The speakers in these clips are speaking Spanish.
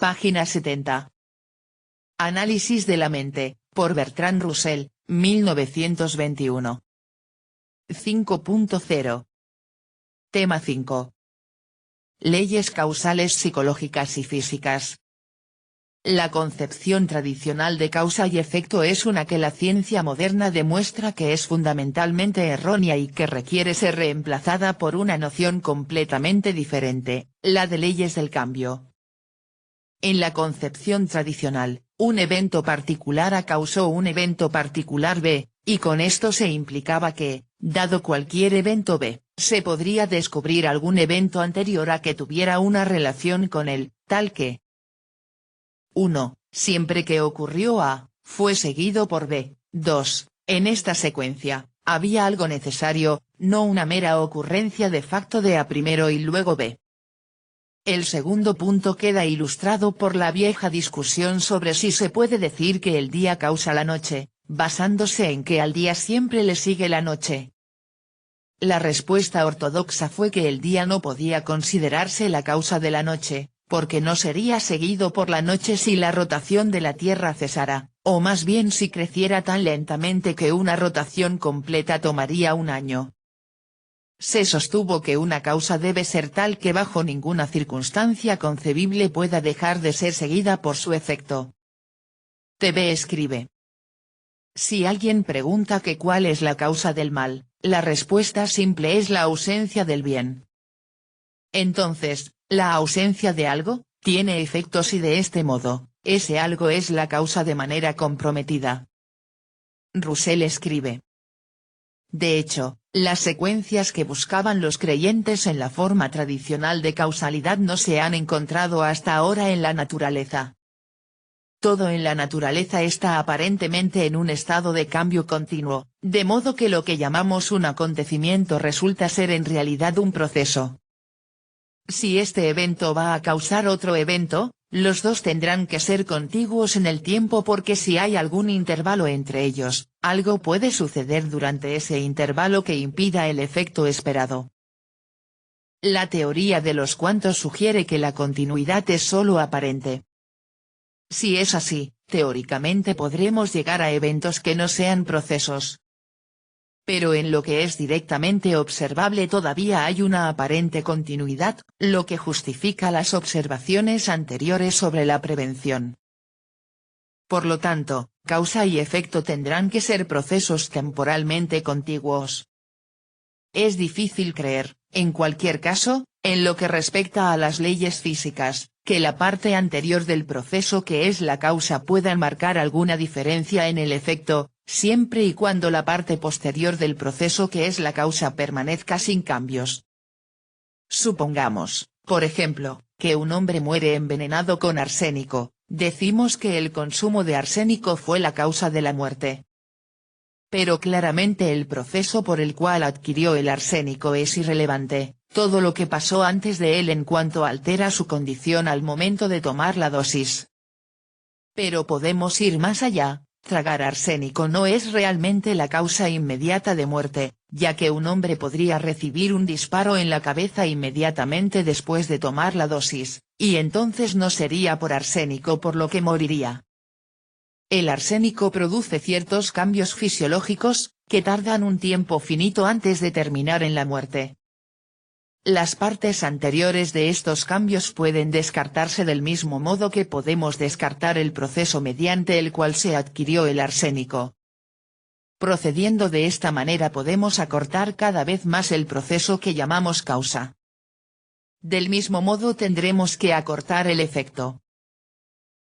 Página 70. Análisis de la mente, por Bertrand Russell, 1921. 5.0. Tema 5. Leyes causales psicológicas y físicas. La concepción tradicional de causa y efecto es una que la ciencia moderna demuestra que es fundamentalmente errónea y que requiere ser reemplazada por una noción completamente diferente, la de leyes del cambio. En la concepción tradicional, un evento particular A causó un evento particular B, y con esto se implicaba que, dado cualquier evento B, se podría descubrir algún evento anterior a que tuviera una relación con él, tal que 1. Siempre que ocurrió A, fue seguido por B. 2. En esta secuencia, había algo necesario, no una mera ocurrencia de facto de A primero y luego B. El segundo punto queda ilustrado por la vieja discusión sobre si se puede decir que el día causa la noche, basándose en que al día siempre le sigue la noche. La respuesta ortodoxa fue que el día no podía considerarse la causa de la noche, porque no sería seguido por la noche si la rotación de la Tierra cesara, o más bien si creciera tan lentamente que una rotación completa tomaría un año. Se sostuvo que una causa debe ser tal que bajo ninguna circunstancia concebible pueda dejar de ser seguida por su efecto. TV escribe. Si alguien pregunta que cuál es la causa del mal, la respuesta simple es la ausencia del bien. Entonces, ¿la ausencia de algo tiene efectos y de este modo, ese algo es la causa de manera comprometida? Russell escribe. De hecho, las secuencias que buscaban los creyentes en la forma tradicional de causalidad no se han encontrado hasta ahora en la naturaleza. Todo en la naturaleza está aparentemente en un estado de cambio continuo, de modo que lo que llamamos un acontecimiento resulta ser en realidad un proceso. Si este evento va a causar otro evento, los dos tendrán que ser contiguos en el tiempo porque si hay algún intervalo entre ellos, algo puede suceder durante ese intervalo que impida el efecto esperado. La teoría de los cuantos sugiere que la continuidad es solo aparente. Si es así, teóricamente podremos llegar a eventos que no sean procesos. Pero en lo que es directamente observable todavía hay una aparente continuidad, lo que justifica las observaciones anteriores sobre la prevención. Por lo tanto, causa y efecto tendrán que ser procesos temporalmente contiguos. Es difícil creer, en cualquier caso, en lo que respecta a las leyes físicas, que la parte anterior del proceso que es la causa pueda marcar alguna diferencia en el efecto, siempre y cuando la parte posterior del proceso que es la causa permanezca sin cambios. Supongamos, por ejemplo, que un hombre muere envenenado con arsénico, decimos que el consumo de arsénico fue la causa de la muerte. Pero claramente el proceso por el cual adquirió el arsénico es irrelevante, todo lo que pasó antes de él en cuanto altera su condición al momento de tomar la dosis. Pero podemos ir más allá, tragar arsénico no es realmente la causa inmediata de muerte, ya que un hombre podría recibir un disparo en la cabeza inmediatamente después de tomar la dosis, y entonces no sería por arsénico por lo que moriría. El arsénico produce ciertos cambios fisiológicos, que tardan un tiempo finito antes de terminar en la muerte. Las partes anteriores de estos cambios pueden descartarse del mismo modo que podemos descartar el proceso mediante el cual se adquirió el arsénico. Procediendo de esta manera podemos acortar cada vez más el proceso que llamamos causa. Del mismo modo tendremos que acortar el efecto.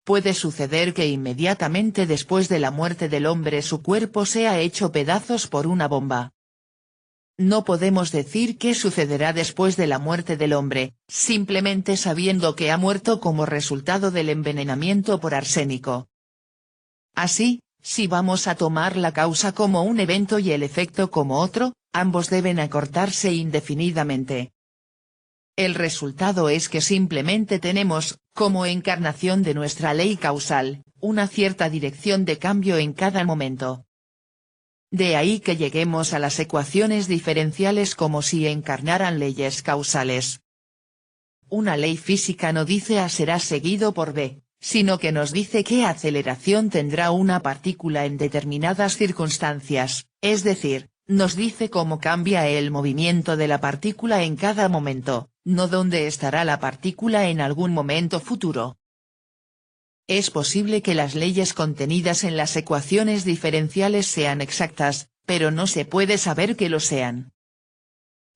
Puede suceder que inmediatamente después de la muerte del hombre su cuerpo sea hecho pedazos por una bomba. No podemos decir qué sucederá después de la muerte del hombre, simplemente sabiendo que ha muerto como resultado del envenenamiento por arsénico. Así, si vamos a tomar la causa como un evento y el efecto como otro, ambos deben acortarse indefinidamente. El resultado es que simplemente tenemos, como encarnación de nuestra ley causal, una cierta dirección de cambio en cada momento. De ahí que lleguemos a las ecuaciones diferenciales como si encarnaran leyes causales. una ley física no dice A será seguido por B, sino que nos dice qué aceleración tendrá una partícula en determinadas circunstancias, es decir, nos dice cómo cambia el movimiento de la partícula en cada momento, no dónde estará la partícula en algún momento futuro. Es posible que las leyes contenidas en las ecuaciones diferenciales sean exactas, pero no se puede saber que lo sean.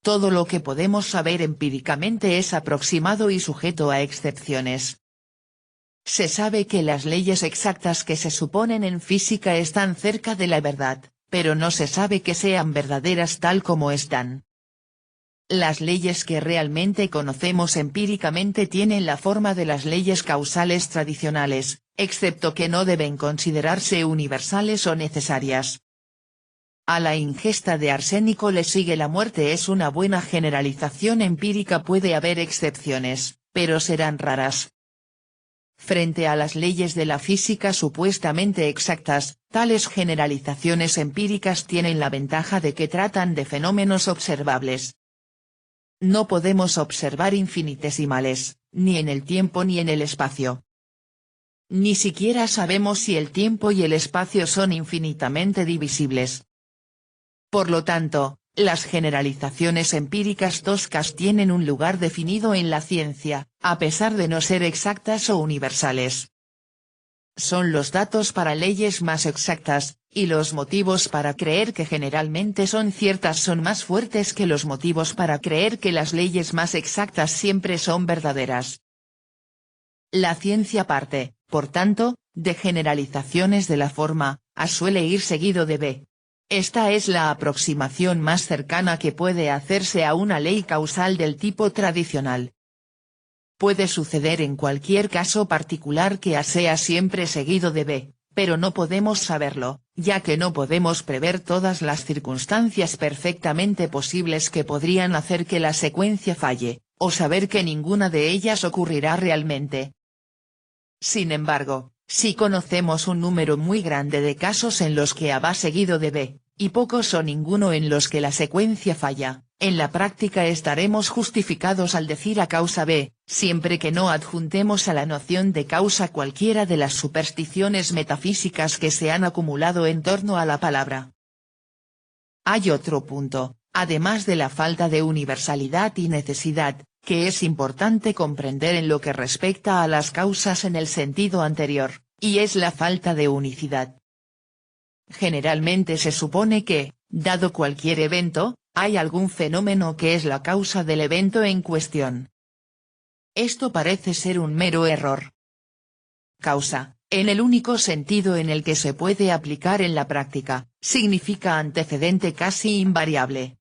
Todo lo que podemos saber empíricamente es aproximado y sujeto a excepciones. Se sabe que las leyes exactas que se suponen en física están cerca de la verdad, pero no se sabe que sean verdaderas tal como están. Las leyes que realmente conocemos empíricamente tienen la forma de las leyes causales tradicionales, excepto que no deben considerarse universales o necesarias. A la ingesta de arsénico le sigue la muerte es una buena generalización empírica. Puede haber excepciones, pero serán raras. Frente a las leyes de la física supuestamente exactas, tales generalizaciones empíricas tienen la ventaja de que tratan de fenómenos observables. No podemos observar infinitesimales, ni en el tiempo ni en el espacio. Ni siquiera sabemos si el tiempo y el espacio son infinitamente divisibles. Por lo tanto, las generalizaciones empíricas toscas tienen un lugar definido en la ciencia, a pesar de no ser exactas o universales. Son los datos para leyes más exactas, y los motivos para creer que generalmente son ciertas son más fuertes que los motivos para creer que las leyes más exactas siempre son verdaderas. La ciencia parte, por tanto, de generalizaciones de la forma, A suele ir seguido de B. Esta es la aproximación más cercana que puede hacerse a una ley causal del tipo tradicional. Puede suceder en cualquier caso particular que A sea siempre seguido de B, pero no podemos saberlo, ya que no podemos prever todas las circunstancias perfectamente posibles que podrían hacer que la secuencia falle, o saber que ninguna de ellas ocurrirá realmente. Sin embargo, si conocemos un número muy grande de casos en los que A va seguido de B, y pocos o ninguno en los que la secuencia falla, en la práctica estaremos justificados al decir A causa B, siempre que no adjuntemos a la noción de causa cualquiera de las supersticiones metafísicas que se han acumulado en torno a la palabra. Hay otro punto, además de la falta de universalidad y necesidad, que es importante comprender en lo que respecta a las causas en el sentido anterior, y es la falta de unicidad. Generalmente se supone que, dado cualquier evento, hay algún fenómeno que es la causa del evento en cuestión. Esto parece ser un mero error. Causa, en el único sentido en el que se puede aplicar en la práctica, significa antecedente casi invariable.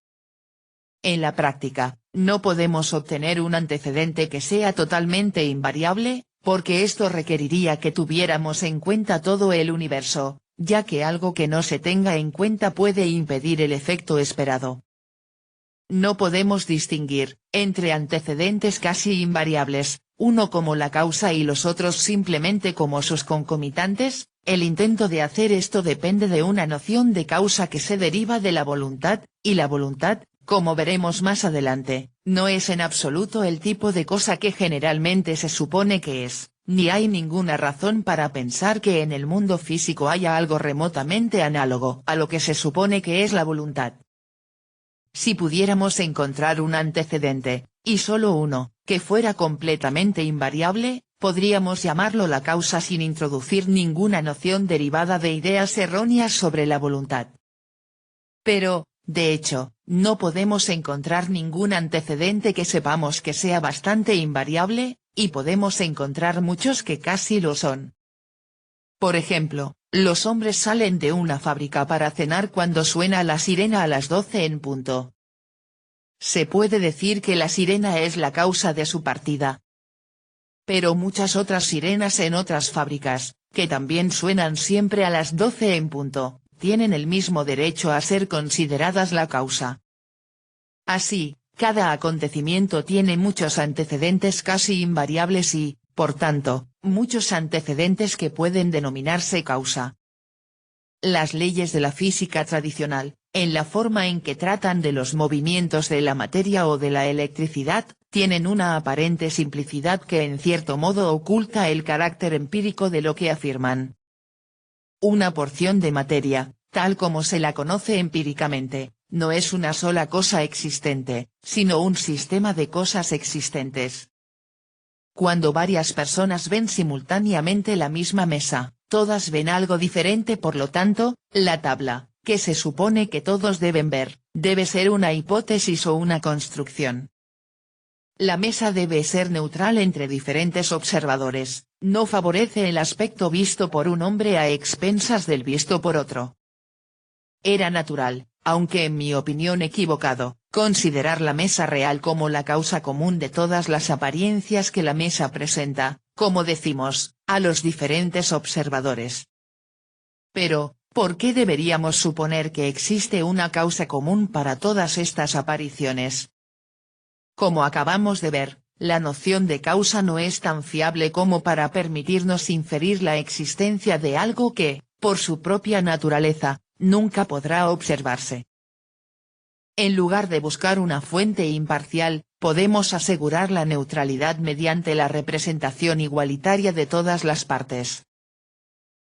En la práctica, no podemos obtener un antecedente que sea totalmente invariable, porque esto requeriría que tuviéramos en cuenta todo el universo, ya que algo que no se tenga en cuenta puede impedir el efecto esperado. No podemos distinguir, entre antecedentes casi invariables, uno como la causa y los otros simplemente como sus concomitantes. El intento de hacer esto depende de una noción de causa que se deriva de la voluntad, y la voluntad, como veremos más adelante, no es en absoluto el tipo de cosa que generalmente se supone que es, ni hay ninguna razón para pensar que en el mundo físico haya algo remotamente análogo a lo que se supone que es la voluntad. Si pudiéramos encontrar un antecedente, y solo uno, que fuera completamente invariable, podríamos llamarlo la causa sin introducir ninguna noción derivada de ideas erróneas sobre la voluntad. Pero, de hecho, no podemos encontrar ningún antecedente que sepamos que sea bastante invariable, y podemos encontrar muchos que casi lo son. Por ejemplo, los hombres salen de una fábrica para cenar cuando suena la sirena a las 12 en punto. Se puede decir que la sirena es la causa de su partida. Pero muchas otras sirenas en otras fábricas, que también suenan siempre a las 12 en punto, tienen el mismo derecho a ser consideradas la causa. Así, cada acontecimiento tiene muchos antecedentes casi invariables y, por tanto, muchos antecedentes que pueden denominarse causa. Las leyes de la física tradicional, en la forma en que tratan de los movimientos de la materia o de la electricidad, tienen una aparente simplicidad que en cierto modo oculta el carácter empírico de lo que afirman. Una porción de materia, tal como se la conoce empíricamente, no es una sola cosa existente, sino un sistema de cosas existentes. Cuando varias personas ven simultáneamente la misma mesa, todas ven algo diferente, por lo tanto, la tabla, que se supone que todos deben ver, debe ser una hipótesis o una construcción. La mesa debe ser neutral entre diferentes observadores, no favorece el aspecto visto por un hombre a expensas del visto por otro. Era natural, aunque en mi opinión equivocado, considerar la mesa real como la causa común de todas las apariencias que la mesa presenta, como decimos, a los diferentes observadores. Pero, ¿por qué deberíamos suponer que existe una causa común para todas estas apariciones? Como acabamos de ver, la noción de causa no es tan fiable como para permitirnos inferir la existencia de algo que, por su propia naturaleza, nunca podrá observarse. En lugar de buscar una fuente imparcial, podemos asegurar la neutralidad mediante la representación igualitaria de todas las partes.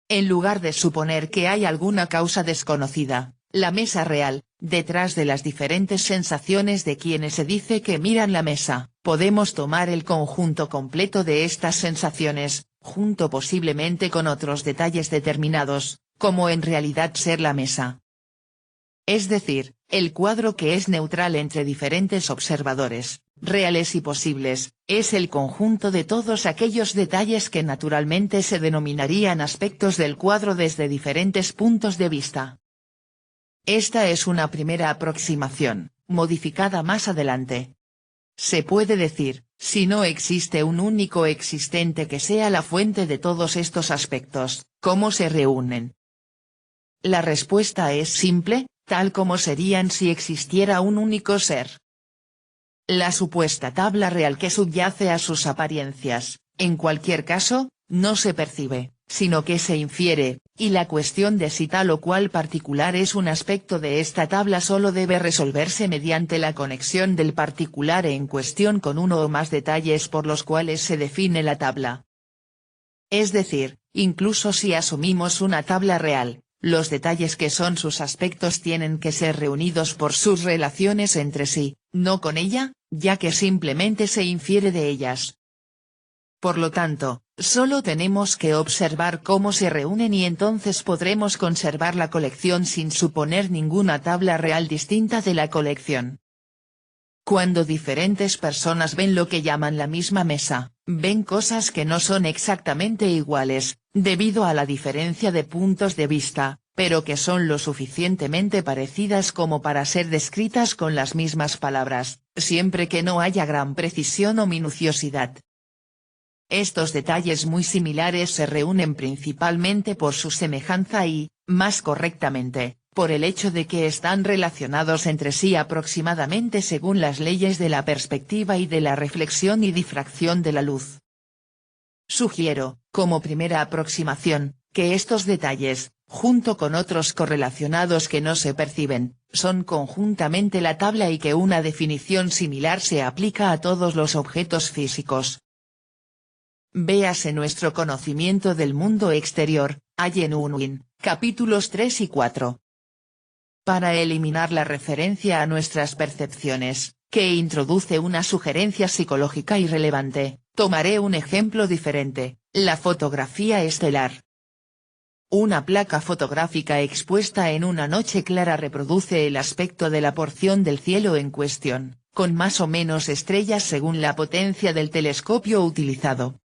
En lugar de suponer que hay alguna causa desconocida, la mesa real, detrás de las diferentes sensaciones de quienes se dice que miran la mesa, podemos tomar el conjunto completo de estas sensaciones, junto posiblemente con otros detalles determinados, como en realidad ser la mesa. Es decir, el cuadro que es neutral entre diferentes observadores, reales y posibles, es el conjunto de todos aquellos detalles que naturalmente se denominarían aspectos del cuadro desde diferentes puntos de vista. Esta es una primera aproximación, modificada más adelante. Se puede decir, si no existe un único existente que sea la fuente de todos estos aspectos, ¿cómo se reúnen? La respuesta es simple, tal como serían si existiera un único ser. La supuesta tabla real que subyace a sus apariencias, en cualquier caso, no se percibe, sino que se infiere, y la cuestión de si tal o cual particular es un aspecto de esta tabla solo debe resolverse mediante la conexión del particular en cuestión con uno o más detalles por los cuales se define la tabla. Es decir, incluso si asumimos una tabla real, los detalles que son sus aspectos tienen que ser reunidos por sus relaciones entre sí, no con ella, ya que simplemente se infiere de ellas. Por lo tanto, solo tenemos que observar cómo se reúnen y entonces podremos conservar la colección sin suponer ninguna tabla real distinta de la colección. Cuando diferentes personas ven lo que llaman la misma mesa, ven cosas que no son exactamente iguales, debido a la diferencia de puntos de vista, pero que son lo suficientemente parecidas como para ser descritas con las mismas palabras, siempre que no haya gran precisión o minuciosidad. Estos detalles muy similares se reúnen principalmente por su semejanza y, más correctamente, por el hecho de que están relacionados entre sí aproximadamente según las leyes de la perspectiva y de la reflexión y difracción de la luz. Sugiero, como primera aproximación, que estos detalles, junto con otros correlacionados que no se perciben, son conjuntamente la tabla y que una definición similar se aplica a todos los objetos físicos. Véase nuestro conocimiento del mundo exterior, Allen Unwin, capítulos 3 y 4. Para eliminar la referencia a nuestras percepciones, que introduce una sugerencia psicológica irrelevante, tomaré un ejemplo diferente, la fotografía estelar. Una placa fotográfica expuesta en una noche clara reproduce el aspecto de la porción del cielo en cuestión, con más o menos estrellas según la potencia del telescopio utilizado.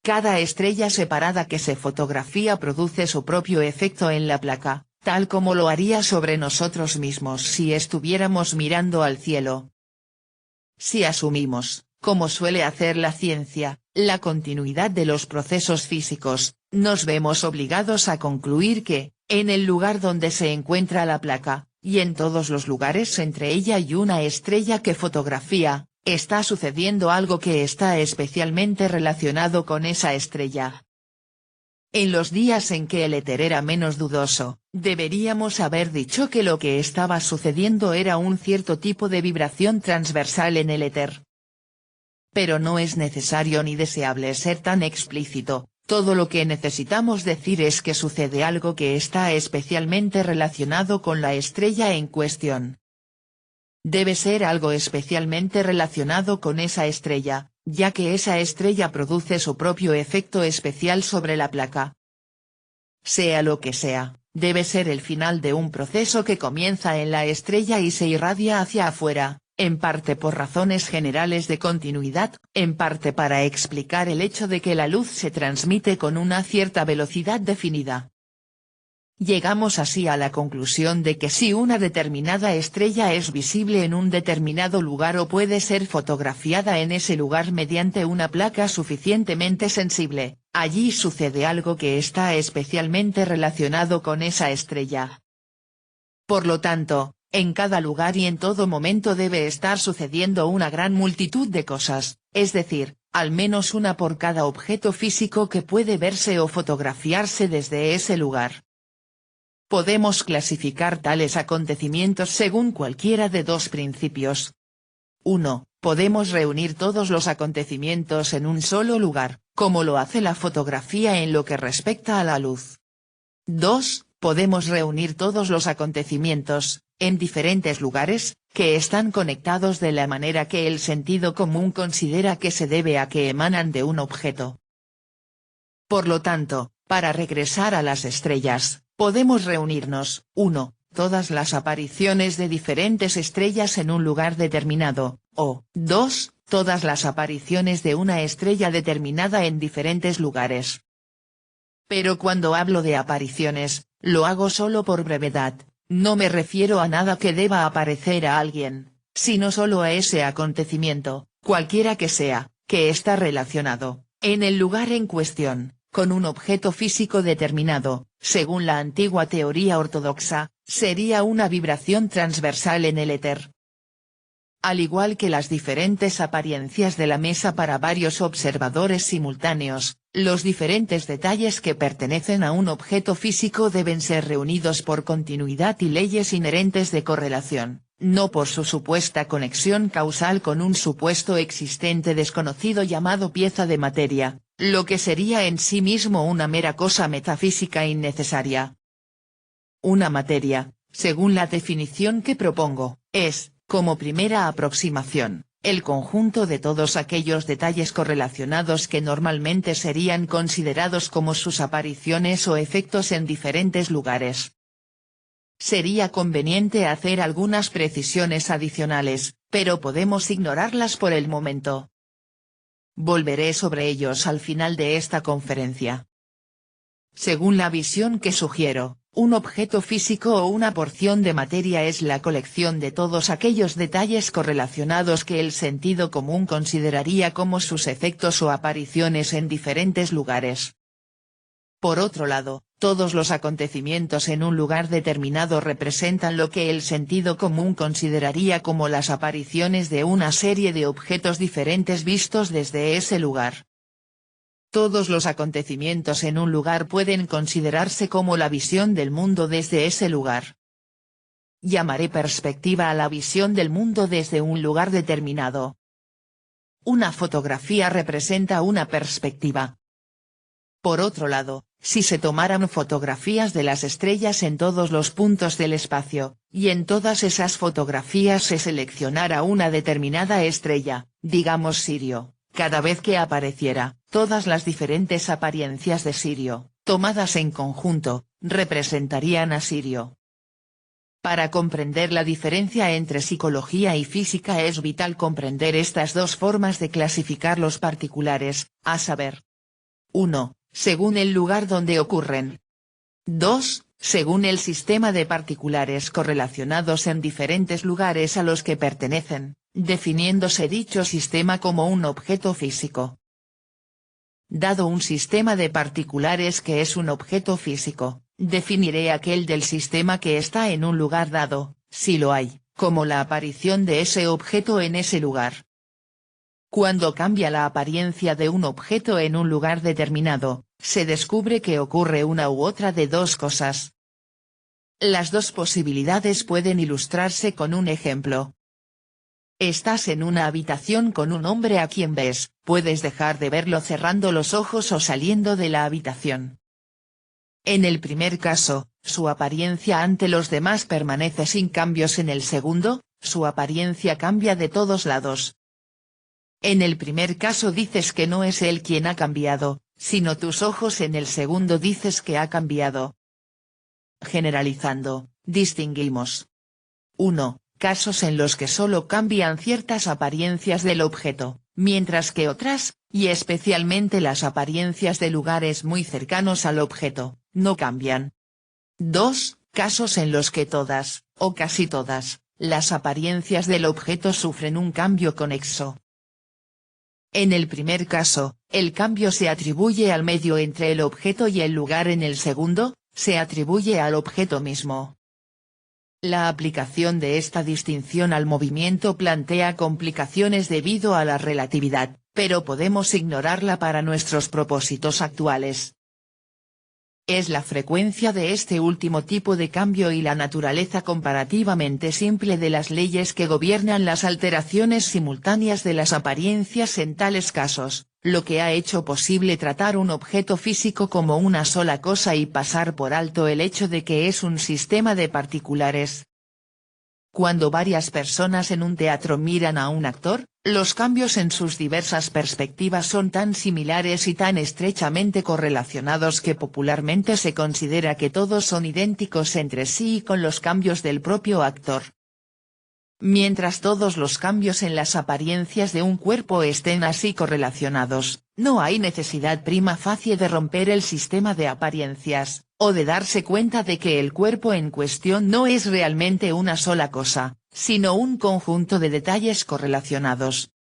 Cada estrella separada que se fotografía produce su propio efecto en la placa, tal como lo haría sobre nosotros mismos si estuviéramos mirando al cielo. Si asumimos, como suele hacer la ciencia, la continuidad de los procesos físicos, nos vemos obligados a concluir que, en el lugar donde se encuentra la placa, y en todos los lugares entre ella y una estrella que fotografía, está sucediendo algo que está especialmente relacionado con esa estrella. En los días en que el éter era menos dudoso, deberíamos haber dicho que lo que estaba sucediendo era un cierto tipo de vibración transversal en el éter. pero no es necesario ni deseable ser tan explícito. Todo lo que necesitamos decir es que sucede algo que está especialmente relacionado con la estrella en cuestión. Debe ser algo especialmente relacionado con esa estrella, ya que esa estrella produce su propio efecto especial sobre la placa. Sea lo que sea, debe ser el final de un proceso que comienza en la estrella y se irradia hacia afuera, en parte por razones generales de continuidad, en parte para explicar el hecho de que la luz se transmite con una cierta velocidad definida. Llegamos así a la conclusión de que si una determinada estrella es visible en un determinado lugar o puede ser fotografiada en ese lugar mediante una placa suficientemente sensible, allí sucede algo que está especialmente relacionado con esa estrella. Por lo tanto, en cada lugar y en todo momento debe estar sucediendo una gran multitud de cosas, es decir, al menos una por cada objeto físico que puede verse o fotografiarse desde ese lugar. Podemos clasificar tales acontecimientos según cualquiera de dos principios. 1. Podemos reunir todos los acontecimientos en un solo lugar, como lo hace la fotografía en lo que respecta a la luz. 2. Podemos reunir todos los acontecimientos, en diferentes lugares, que están conectados de la manera que el sentido común considera que se debe a que emanan de un objeto. Por lo tanto, para regresar a las estrellas, podemos reunirnos, 1. Todas las apariciones de diferentes estrellas en un lugar determinado, o, 2. Todas las apariciones de una estrella determinada en diferentes lugares. Pero cuando hablo de apariciones, lo hago solo por brevedad, no me refiero a nada que deba aparecer a alguien, sino solo a ese acontecimiento, cualquiera que sea, que está relacionado, en el lugar en cuestión, con un objeto físico determinado. Según la antigua teoría ortodoxa, sería una vibración transversal en el éter. Al igual que las diferentes apariencias de la mesa para varios observadores simultáneos, los diferentes detalles que pertenecen a un objeto físico deben ser reunidos por continuidad y leyes inherentes de correlación, no por su supuesta conexión causal con un supuesto existente desconocido llamado pieza de materia, lo que sería en sí mismo una mera cosa metafísica innecesaria. Una materia, según la definición que propongo, es, como primera aproximación, el conjunto de todos aquellos detalles correlacionados que normalmente serían considerados como sus apariciones o efectos en diferentes lugares. Sería conveniente hacer algunas precisiones adicionales, pero podemos ignorarlas por el momento. Volveré sobre ellos al final de esta conferencia. Según la visión que sugiero, un objeto físico o una porción de materia es la colección de todos aquellos detalles correlacionados que el sentido común consideraría como sus efectos o apariciones en diferentes lugares. Por otro lado, todos los acontecimientos en un lugar determinado representan lo que el sentido común consideraría como las apariciones de una serie de objetos diferentes vistos desde ese lugar. Todos los acontecimientos en un lugar pueden considerarse como la visión del mundo desde ese lugar. Llamaré perspectiva a la visión del mundo desde un lugar determinado. Una fotografía representa una perspectiva. Por otro lado, si se tomaran fotografías de las estrellas en todos los puntos del espacio, y en todas esas fotografías se seleccionara una determinada estrella, digamos Sirio, cada vez que apareciera, todas las diferentes apariencias de Sirio, tomadas en conjunto, representarían a Sirio. Para comprender la diferencia entre psicología y física es vital comprender estas dos formas de clasificar los particulares, a saber. 1. Según el lugar donde ocurren. 2. Según el sistema de particulares correlacionados en diferentes lugares a los que pertenecen, definiéndose dicho sistema como un objeto físico. Dado un sistema de particulares que es un objeto físico, definiré aquel del sistema que está en un lugar dado, si lo hay, como la aparición de ese objeto en ese lugar. Cuando cambia la apariencia de un objeto en un lugar determinado, se descubre que ocurre una u otra de dos cosas. Las dos posibilidades pueden ilustrarse con un ejemplo. Estás en una habitación con un hombre a quien ves, puedes dejar de verlo cerrando los ojos o saliendo de la habitación. En el primer caso, su apariencia ante los demás permanece sin cambios. En el segundo, su apariencia cambia de todos lados. En el primer caso dices que no es él quien ha cambiado, sino tus ojos. En el segundo dices que ha cambiado. Generalizando, distinguimos 1. Casos en los que solo cambian ciertas apariencias del objeto, mientras que otras, y especialmente las apariencias de lugares muy cercanos al objeto, no cambian. 2. Casos en los que todas, o casi todas, las apariencias del objeto sufren un cambio conexo. En el primer caso, el cambio se atribuye al medio entre el objeto y el lugar. En el segundo, se atribuye al objeto mismo. La aplicación de esta distinción al movimiento plantea complicaciones debido a la relatividad, pero podemos ignorarla para nuestros propósitos actuales. Es la frecuencia de este último tipo de cambio y la naturaleza comparativamente simple de las leyes que gobiernan las alteraciones simultáneas de las apariencias en tales casos, lo que ha hecho posible tratar un objeto físico como una sola cosa y pasar por alto el hecho de que es un sistema de particulares. Cuando varias personas en un teatro miran a un actor, los cambios en sus diversas perspectivas son tan similares y tan estrechamente correlacionados que popularmente se considera que todos son idénticos entre sí y con los cambios del propio actor. Mientras todos los cambios en las apariencias de un cuerpo estén así correlacionados, no hay necesidad prima facie de romper el sistema de apariencias, o de darse cuenta de que el cuerpo en cuestión no es realmente una sola cosa, sino un conjunto de detalles correlacionados.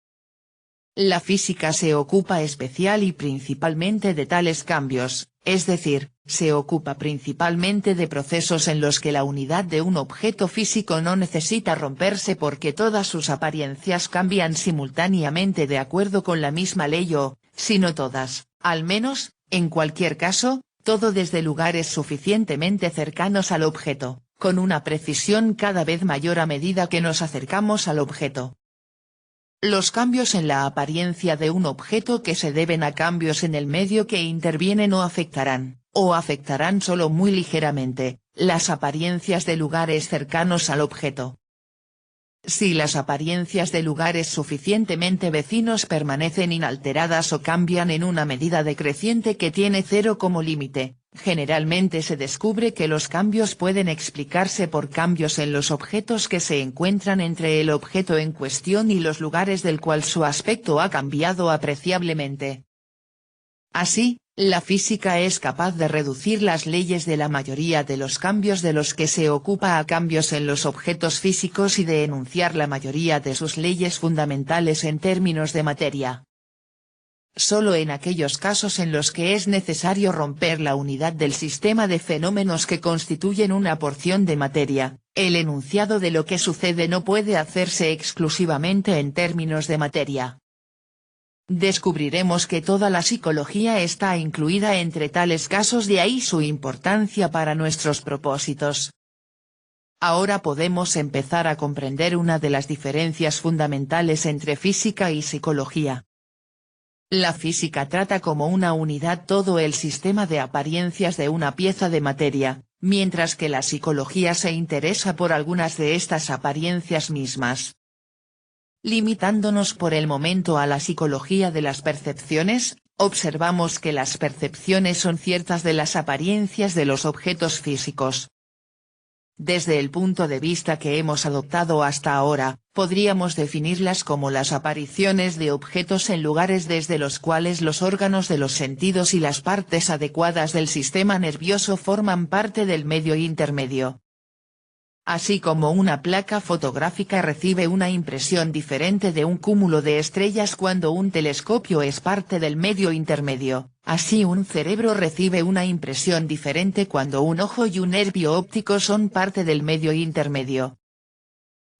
La física se ocupa especial y principalmente de tales cambios, es decir, se ocupa principalmente de procesos en los que la unidad de un objeto físico no necesita romperse porque todas sus apariencias cambian simultáneamente de acuerdo con la misma ley o, si no todas, al menos, en cualquier caso, todo desde lugares suficientemente cercanos al objeto, con una precisión cada vez mayor a medida que nos acercamos al objeto. Los cambios en la apariencia de un objeto que se deben a cambios en el medio que interviene no afectarán, o afectarán solo muy ligeramente, las apariencias de lugares cercanos al objeto. Si las apariencias de lugares suficientemente vecinos permanecen inalteradas o cambian en una medida decreciente que tiene cero como límite, generalmente se descubre que los cambios pueden explicarse por cambios en los objetos que se encuentran entre el objeto en cuestión y los lugares del cual su aspecto ha cambiado apreciablemente. Así, la física es capaz de reducir las leyes de la mayoría de los cambios de los que se ocupa a cambios en los objetos físicos y de enunciar la mayoría de sus leyes fundamentales en términos de materia. Solo en aquellos casos en los que es necesario romper la unidad del sistema de fenómenos que constituyen una porción de materia, el enunciado de lo que sucede no puede hacerse exclusivamente en términos de materia. Descubriremos que toda la psicología está incluida entre tales casos, de ahí su importancia para nuestros propósitos. Ahora podemos empezar a comprender una de las diferencias fundamentales entre física y psicología. La física trata como una unidad todo el sistema de apariencias de una pieza de materia, mientras que la psicología se interesa por algunas de estas apariencias mismas. Limitándonos por el momento a la psicología de las percepciones, observamos que las percepciones son ciertas de las apariencias de los objetos físicos. Desde el punto de vista que hemos adoptado hasta ahora, podríamos definirlas como las apariciones de objetos en lugares desde los cuales los órganos de los sentidos y las partes adecuadas del sistema nervioso forman parte del medio intermedio. Así como una placa fotográfica recibe una impresión diferente de un cúmulo de estrellas cuando un telescopio es parte del medio intermedio, así un cerebro recibe una impresión diferente cuando un ojo y un nervio óptico son parte del medio intermedio.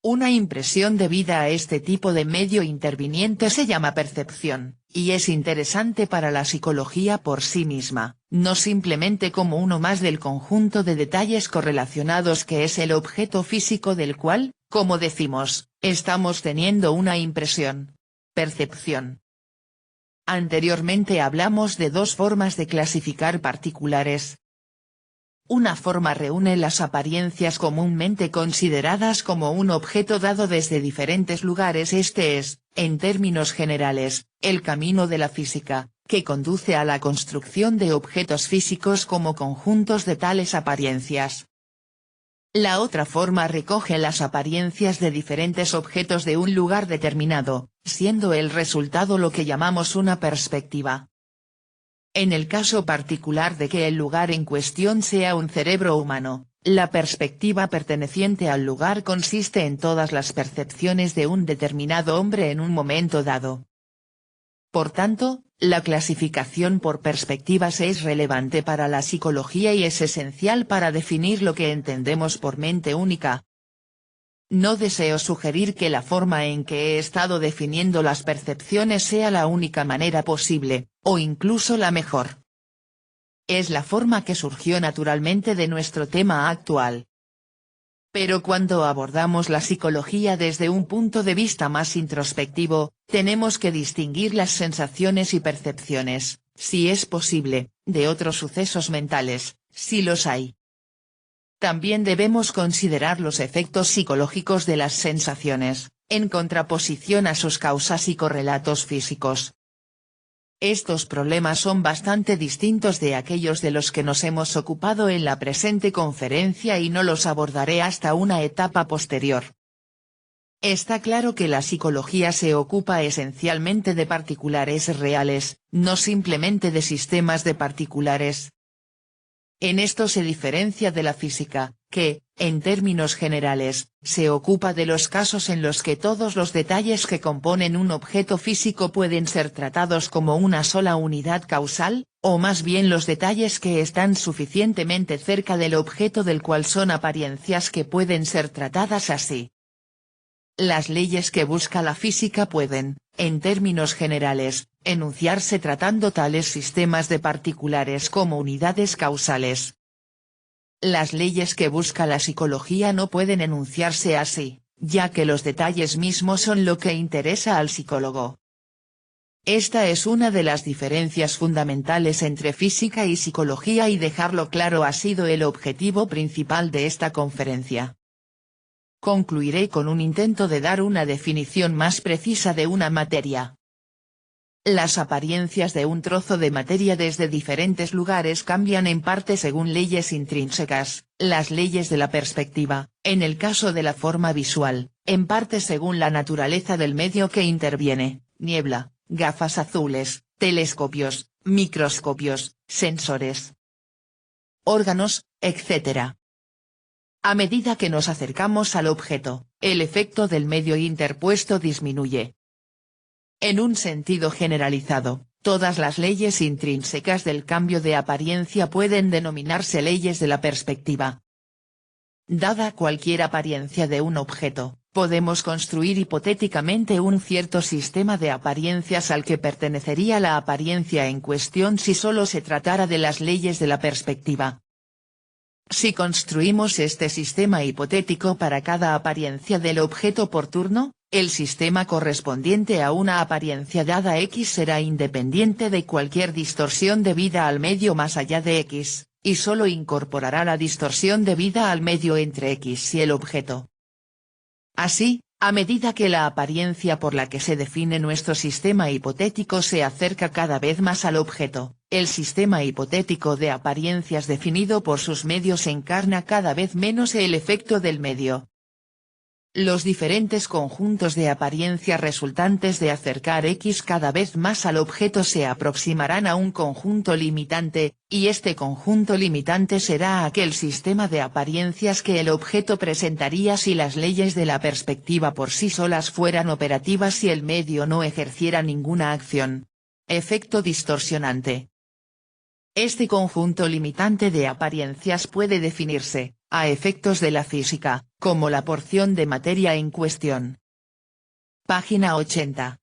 Una impresión debida a este tipo de medio interviniente se llama percepción, y es interesante para la psicología por sí misma, no simplemente como uno más del conjunto de detalles correlacionados que es el objeto físico del cual, como decimos, estamos teniendo una impresión. Percepción. Anteriormente hablamos de dos formas de clasificar particulares. Una forma reúne las apariencias comúnmente consideradas como un objeto dado desde diferentes lugares. Este es, en términos generales, el camino de la física, que conduce a la construcción de objetos físicos como conjuntos de tales apariencias. La otra forma recoge las apariencias de diferentes objetos de un lugar determinado, siendo el resultado lo que llamamos una perspectiva. En el caso particular de que el lugar en cuestión sea un cerebro humano, la perspectiva perteneciente al lugar consiste en todas las percepciones de un determinado hombre en un momento dado. Por tanto, la clasificación por perspectivas es relevante para la psicología y es esencial para definir lo que entendemos por mente única. No deseo sugerir que la forma en que he estado definiendo las percepciones sea la única manera posible, o incluso la mejor. Es la forma que surgió naturalmente de nuestro tema actual. Pero cuando abordamos la psicología desde un punto de vista más introspectivo, tenemos que distinguir las sensaciones y percepciones, si es posible, de otros sucesos mentales, si los hay. También debemos considerar los efectos psicológicos de las sensaciones, en contraposición a sus causas y correlatos físicos. Estos problemas son bastante distintos de aquellos de los que nos hemos ocupado en la presente conferencia y no los abordaré hasta una etapa posterior. Está claro que la psicología se ocupa esencialmente de particulares reales, no simplemente de sistemas de particulares. En esto se diferencia de la física, que, en términos generales, se ocupa de los casos en los que todos los detalles que componen un objeto físico pueden ser tratados como una sola unidad causal, o más bien los detalles que están suficientemente cerca del objeto del cual son apariencias que pueden ser tratadas así. Las leyes que busca la física pueden, en términos generales, enunciarse tratando tales sistemas de particulares como unidades causales. Las leyes que busca la psicología no pueden enunciarse así, ya que los detalles mismos son lo que interesa al psicólogo. Esta es una de las diferencias fundamentales entre física y psicología y dejarlo claro ha sido el objetivo principal de esta conferencia. Concluiré con un intento de dar una definición más precisa de una materia. Las apariencias de un trozo de materia desde diferentes lugares cambian en parte según leyes intrínsecas, las leyes de la perspectiva, en el caso de la forma visual, en parte según la naturaleza del medio que interviene, niebla, gafas azules, telescopios, microscopios, sensores, órganos, etc. A medida que nos acercamos al objeto, el efecto del medio interpuesto disminuye. En un sentido generalizado, todas las leyes intrínsecas del cambio de apariencia pueden denominarse leyes de la perspectiva. Dada cualquier apariencia de un objeto, podemos construir hipotéticamente un cierto sistema de apariencias al que pertenecería la apariencia en cuestión si solo se tratara de las leyes de la perspectiva. Si construimos este sistema hipotético para cada apariencia del objeto por turno, el sistema correspondiente a una apariencia dada X será independiente de cualquier distorsión debida al medio más allá de X, y solo incorporará la distorsión debida al medio entre X y el objeto. Así, a medida que la apariencia por la que se define nuestro sistema hipotético se acerca cada vez más al objeto, el sistema hipotético de apariencias definido por sus medios encarna cada vez menos el efecto del medio. Los diferentes conjuntos de apariencias resultantes de acercar X cada vez más al objeto se aproximarán a un conjunto limitante, y este conjunto limitante será aquel sistema de apariencias que el objeto presentaría si las leyes de la perspectiva por sí solas fueran operativas y el medio no ejerciera ninguna acción. Efecto distorsionante. Este conjunto limitante de apariencias puede definirse, a efectos de la física, como la porción de materia en cuestión. Página 80.